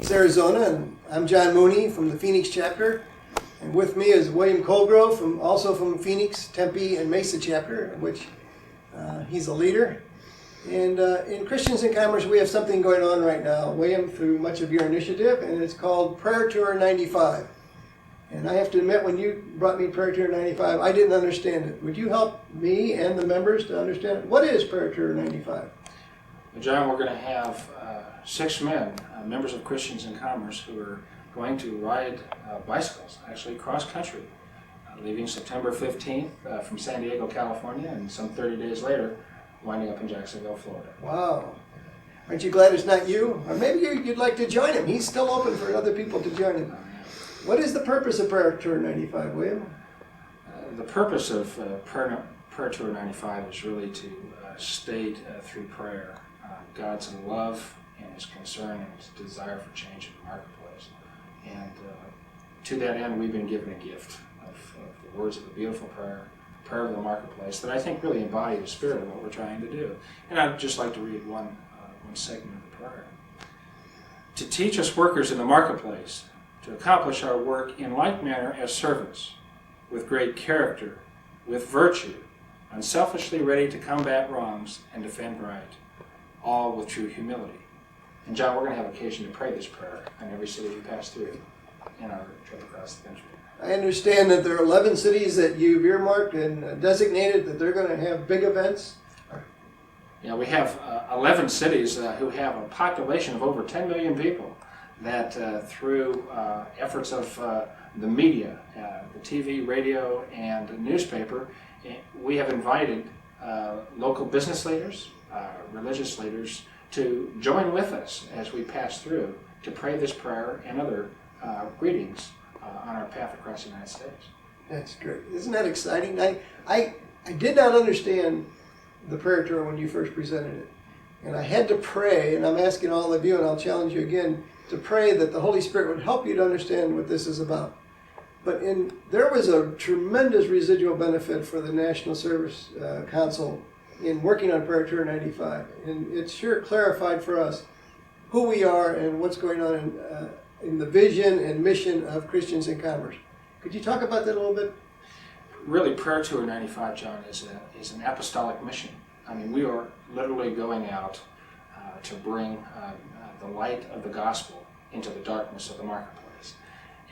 Phoenix, Arizona, and I'm John Mooney from the Phoenix chapter. And with me is William Colegrove, also from Phoenix, Tempe, and Mesa chapter, which he's a leader. And in Christians in Commerce, we have something going on right now, William, through much of your initiative, and it's called Prayer Tour 95. And I have to admit, when you brought me Prayer Tour 95, I didn't understand it. Would you help me and the members to understand it? What is Prayer Tour 95? Well, John, we're going to have 6 men, members of Christians in Commerce, who are going to ride bicycles, actually cross-country, leaving September 15th from San Diego, California, and some 30 days later, winding up in Jacksonville, Florida. Wow. Aren't you glad it's not you? Or maybe you'd like to join him. He's still open for other people to join him. What is the purpose of Prayer Tour 95, William? The purpose of Prayer Tour 95 is really to state through prayer God's love and His concern and His desire for change in the marketplace. And to that end, we've been given a gift of the words of the beautiful prayer of the marketplace, that I think really embody the spirit of what we're trying to do. And I'd just like to read one segment of the prayer. To teach us workers in the marketplace to accomplish our work in like manner as servants, with great character, with virtue, unselfishly ready to combat wrongs and defend right, all with true humility. And John, we're going to have occasion to pray this prayer in every city we pass through in our trip across the country. I understand that there are 11 cities that you've earmarked and designated that they're going to have big events. Yeah, we have 11 cities who have a population of over 10 million people that through efforts of the media, the TV, radio, and newspaper, we have invited local business leaders, religious leaders, to join with us as we pass through to pray this prayer and other greetings on our path across the United States. That's great. Isn't that exciting? I did not understand the prayer tour when you first presented it. And I had to pray, and I'm asking all of you, and I'll challenge you again, to pray that the Holy Spirit would help you to understand what this is about. But there was a tremendous residual benefit for the National Service Council in working on Prayer Tour 95. And it sure clarified for us who we are and what's going on in the vision and mission of Christians in Commerce. Could you talk about that a little bit? Really, Prayer Tour 95, John, is an apostolic mission. I mean, we are literally going out to bring the light of the gospel into the darkness of the marketplace.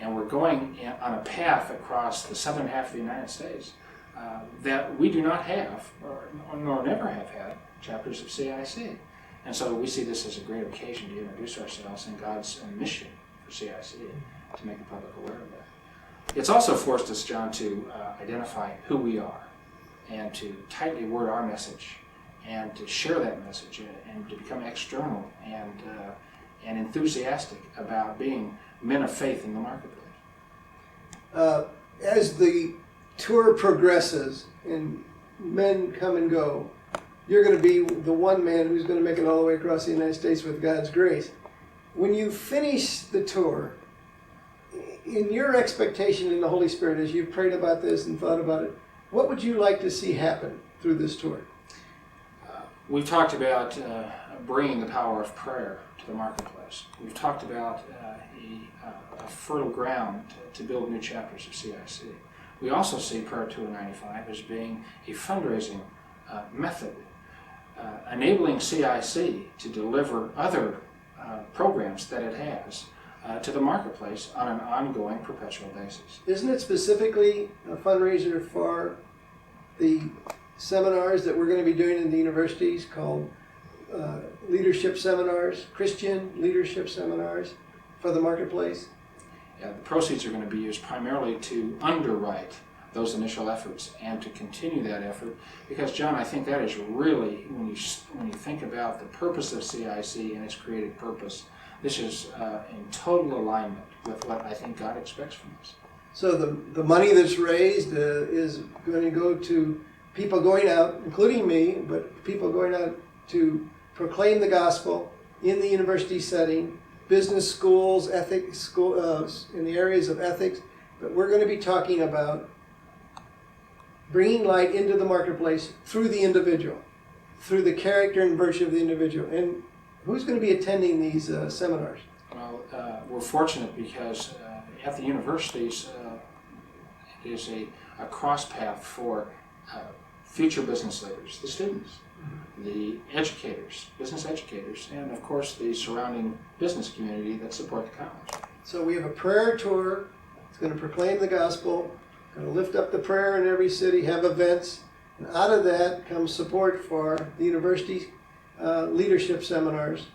And we're going on a path across the southern half of the United States that we do not have, nor never have had, chapters of CIC. And so we see this as a great occasion to introduce ourselves in God's mission for CIC, to make the public aware of that. It's also forced us, John, to identify who we are and to tightly word our message and to share that message and to become external and enthusiastic about being men of faith in the marketplace. As the tour progresses and men come and go, you're going to be the one man who's going to make it all the way across the United States with God's grace. When you finish the tour, in your expectation in the Holy Spirit, as you've prayed about this and thought about it, what would you like to see happen through this tour? We've talked about bringing the power of prayer to the marketplace. We've talked about a fertile ground to build new chapters of CIC. We also see Prayer Tour 95 as being a fundraising method, enabling CIC to deliver other programs that it has to the marketplace on an ongoing, perpetual basis. Isn't it specifically a fundraiser for the seminars that we're going to be doing in the universities called leadership seminars, Christian leadership seminars for the marketplace? Yeah, the proceeds are going to be used primarily to underwrite those initial efforts and to continue that effort, because John, I think that is really, when you think about the purpose of CIC and its created purpose, this is in total alignment with what I think God expects from us. So the money that's raised is going to go to people going out, including me, but people going out to proclaim the gospel in the university setting, business schools, ethics schools, in the areas of ethics. But we're going to be talking about bringing light into the marketplace through the individual, through the character and virtue of the individual. And who's going to be attending these seminars? Well, we're fortunate because at the universities, it is a cross path for future business leaders, the students, the educators, business educators, and of course the surrounding business community that support the college. So we have a prayer tour. It's going to proclaim the gospel, going to lift up the prayer in every city, have events, and out of that comes support for the university leadership seminars.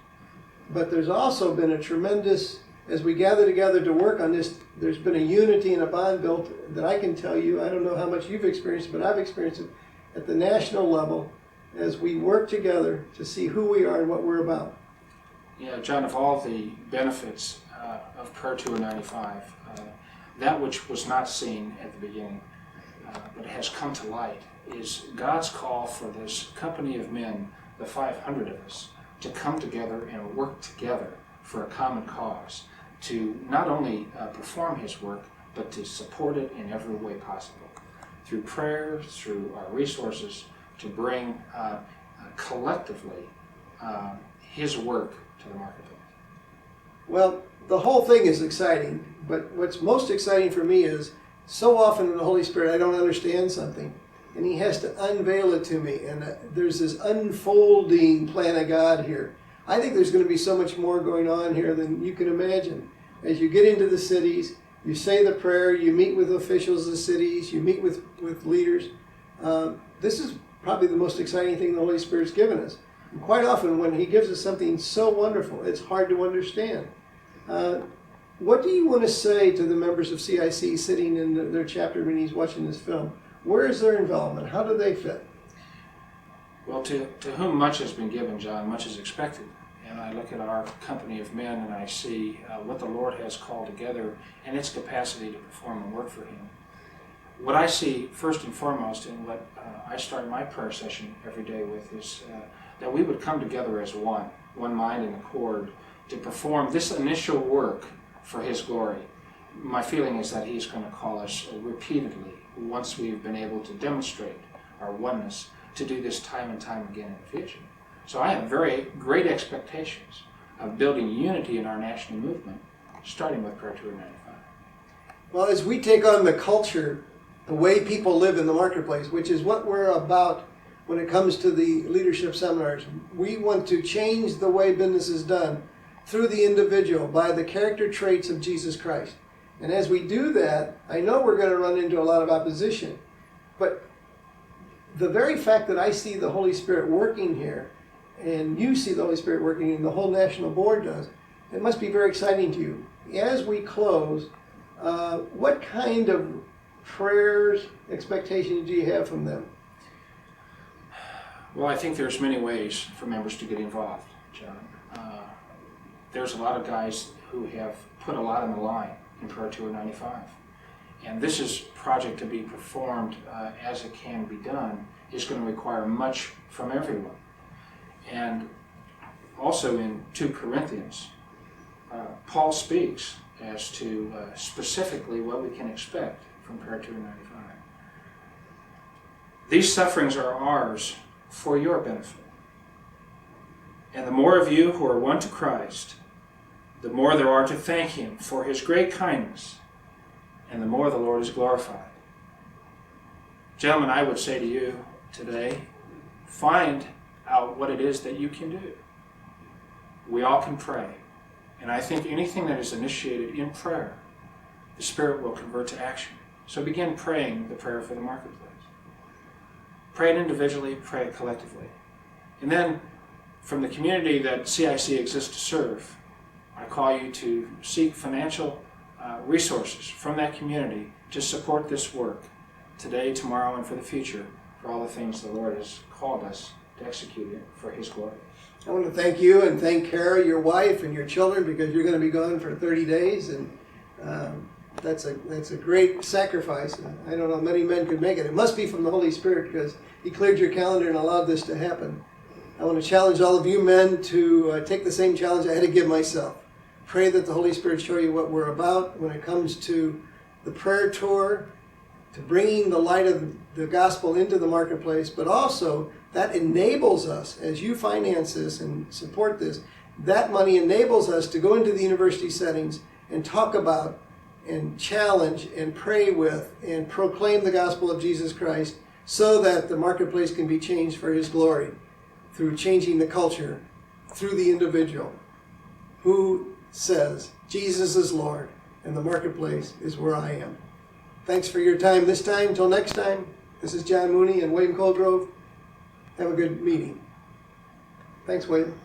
But there's also been a tremendous, as we gather together to work on this, there's been a unity and a bond built that I can tell you, I don't know how much you've experienced, but I've experienced it at the national level as we work together to see who we are and what we're about. Yeah, John, of all the benefits of Prayer Tour 95, that which was not seen at the beginning, but has come to light, is God's call for this company of men, the 500 of us, to come together and work together for a common cause, to not only perform His work, but to support it in every way possible, through prayer, through our resources, to bring collectively His work to the marketplace. Well, the whole thing is exciting, but what's most exciting for me is so often in the Holy Spirit I don't understand something, and He has to unveil it to me, and there's this unfolding plan of God here. I think there's going to be so much more going on here than you can imagine. As you get into the cities, you say the prayer, you meet with officials of the cities, you meet with leaders. This is probably the most exciting thing the Holy Spirit's given us. And quite often when He gives us something so wonderful, it's hard to understand. What do you want to say to the members of CIC sitting in their chapter meetings watching this film? Where is their involvement? How do they fit? Well, to whom much has been given, John, much is expected. And I look at our company of men and I see what the Lord has called together and its capacity to perform and work for Him. What I see first and foremost, and what I start my prayer session every day with, is that we would come together as one mind and accord, to perform this initial work for His glory. My feeling is that He's going to call us repeatedly, once we've been able to demonstrate our oneness, to do this time and time again in the future. So I have very great expectations of building unity in our national movement, starting with Prayer Tour 95. Well, as we take on the culture, the way people live in the marketplace, which is what we're about when it comes to the leadership seminars, we want to change the way business is done through the individual by the character traits of Jesus Christ. And as we do that, I know we're going to run into a lot of opposition, but the very fact that I see the Holy Spirit working here, and you see the Holy Spirit working, and the whole national board does, it must be very exciting to you. As we close, what kind of prayers, expectations do you have from them? Well, I think there's many ways for members to get involved, John. There's a lot of guys who have put a lot on the line in Prayer Tour 95. And this is project to be performed as it can be done is going to require much from everyone. And also in 2 Corinthians, Paul speaks as to specifically what we can expect from Prayer Tour 95. These sufferings are ours for your benefit. And the more of you who are one to Christ, the more there are to thank Him for His great kindness, and the more the Lord is glorified. Gentlemen, I would say to you today, find out what it is that you can do. We all can pray. And I think anything that is initiated in prayer, the Spirit will convert to action. So begin praying the prayer for the marketplace. Pray it individually, pray it collectively. And then, from the community that CIC exists to serve, I call you to seek financial resources from that community to support this work today, tomorrow, and for the future, for all the things the Lord has called us to execute it for His glory. I want to thank you and thank Kara, your wife, and your children, because you're going to be gone for 30 days, and that's a great sacrifice. I don't know many men could make it. It must be from the Holy Spirit, because He cleared your calendar and allowed this to happen. I want to challenge all of you men to take the same challenge I had to give myself. Pray that the Holy Spirit show you what we're about when it comes to the prayer tour, to bringing the light of the gospel into the marketplace, but also that enables us, as you finance this and support this, that money enables us to go into the university settings and talk about and challenge and pray with and proclaim the gospel of Jesus Christ so that the marketplace can be changed for His glory through changing the culture, through the individual who says, Jesus is Lord and the marketplace is where I am. Thanks for your time this time. Until next time, this is John Mooney and William Colegrove. Have a good meeting. Thanks, William.